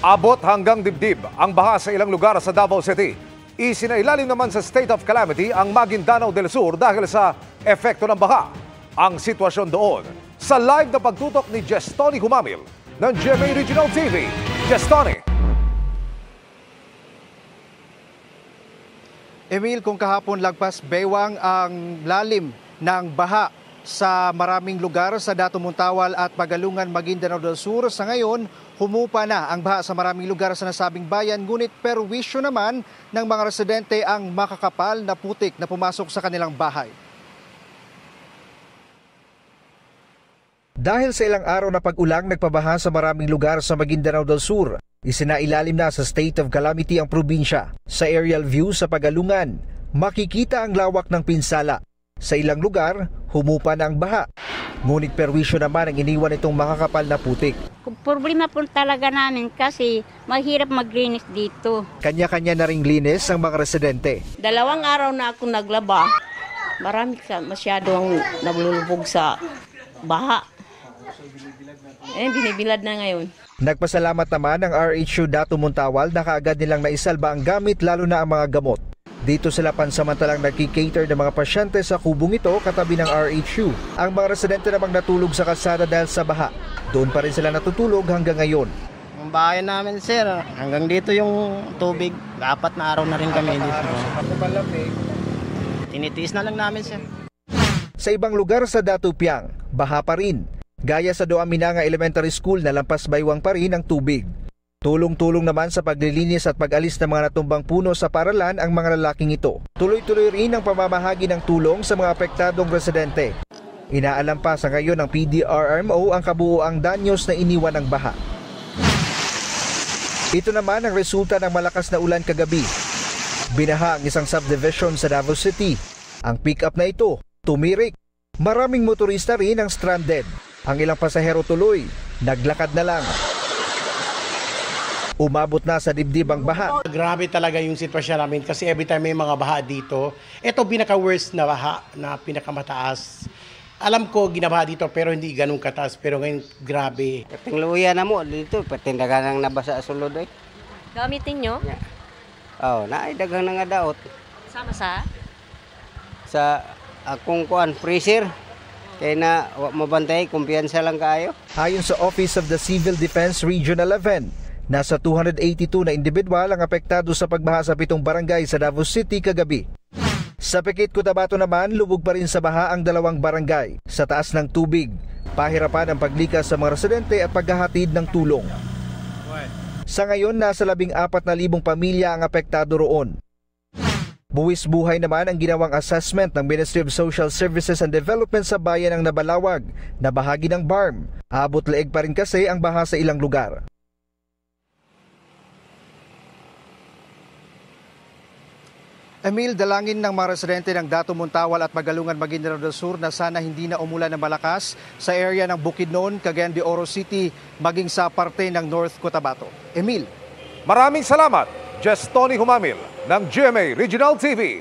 Abot hanggang dibdib ang baha sa ilang lugar sa Davao City. Isinailalim naman sa state of calamity ang Maguindanao del Sur dahil sa epekto ng baha. Ang sitwasyon doon sa live na pagtutok ni Jestoni Humamil ng GMA Regional TV. Jestoni. Emil, kung kahapon lagpas baywang ang lalim ng baha sa maraming lugar sa Dato Montawal at Pagalungan, Maguindanao del Sur, sa ngayon humupa na ang baha sa maraming lugar sa nasabing bayan, ngunit perwisyo naman ng mga residente ang makakapal na putik na pumasok sa kanilang bahay. Dahil sa ilang araw na pag-ulang nagpabaha sa maraming lugar sa Maguindanao del Sur, isinailalim na sa state of calamity ang probinsya. Sa aerial view sa Pagalungan, makikita ang lawak ng pinsala. Sa ilang lugar, humupa na ang baha. Ngunit perwisyo naman ang iniwan itong makakapal na putik. Problema po talaga namin kasi mahirap maglinis dito. Kanya-kanya na ring linis ang mga residente. 2 araw na ako naglaba. Masyado ang naglulubog sa baha. Binibilad na ngayon. Nagpasalamat naman ang RHU Dato Montawal na kaagad nilang naisalba ang gamit, lalo na ang mga gamot. Dito sila pansamantalang nagki-cater ng mga pasyente sa kubong ito katabi ng RHU. Ang mga residente namang natulog sa kalsada dahil sa baha. Doon pa rin sila natutulog hanggang ngayon. Ang bahay namin, sir, hanggang dito yung tubig. 4 na araw na rin kami dito. Tinitiis na lang namin, sir. Sa ibang lugar sa Datupiang, baha pa rin. Gaya sa Doaminanga Elementary School na lampas baywang pa rin ang tubig. Tulong-tulong naman sa paglilinis at pag-alis ng mga natumbang puno sa paaralan ang mga lalaking ito. Tuloy-tuloy rin ang pamamahagi ng tulong sa mga apektadong residente. Inaalam pa sa ngayon ng PDRMO ang kabuuang danyos na iniwan ng baha. Ito naman ang resulta ng malakas na ulan kagabi. Binaha ang isang subdivision sa Davao City. Ang pick-up na ito, tumirik. Maraming motorista rin ang stranded. Ang ilang pasahero tuloy, naglakad na lang. Umabot na sa dibdib ang baha. Grabe talaga yung sitwasyon namin kasi every time may mga baha dito, ito pinaka-worst na baha na pinakamataas. Alam ko ginabaha dito pero hindi ganun kataas, pero ngayon grabe. Pating luya na mo dito, pating dagang nabasa sulod eh. Gamitin nyo? Dagang na nga daot. Sama sa? Sa akong freezer. Kaya na mabantay, kumpiyansa lang kayo. Ayon sa Office of the Civil Defense Region 11, nasa 282 na individual ang apektado sa pagbaha sa 7 barangay sa Davao City kagabi. Sa Pekit, Cotabato naman, lubog pa rin sa baha ang 2 barangay. Sa taas ng tubig, pahirapan ang paglikas sa mga residente at paghahatid ng tulong. Sa ngayon, nasa 14,000 pamilya ang apektado roon. Buwis buhay naman ang ginawang assessment ng Ministry of Social Services and Development sa bayan ng Nabalawag na bahagi ng BARM. Abot leeg pa rin kasi ang baha sa ilang lugar. Emil, dalangin ng mga residente ng Dato Montawal at Pagalungan, Maguindanao del Sur na sana hindi na umulan ng malakas sa area ng Bukidnon, Cagayan de Oro City, maging sa parte ng North Cotabato. Emil. Maraming salamat, Jestoni Humamil ng GMA Regional TV.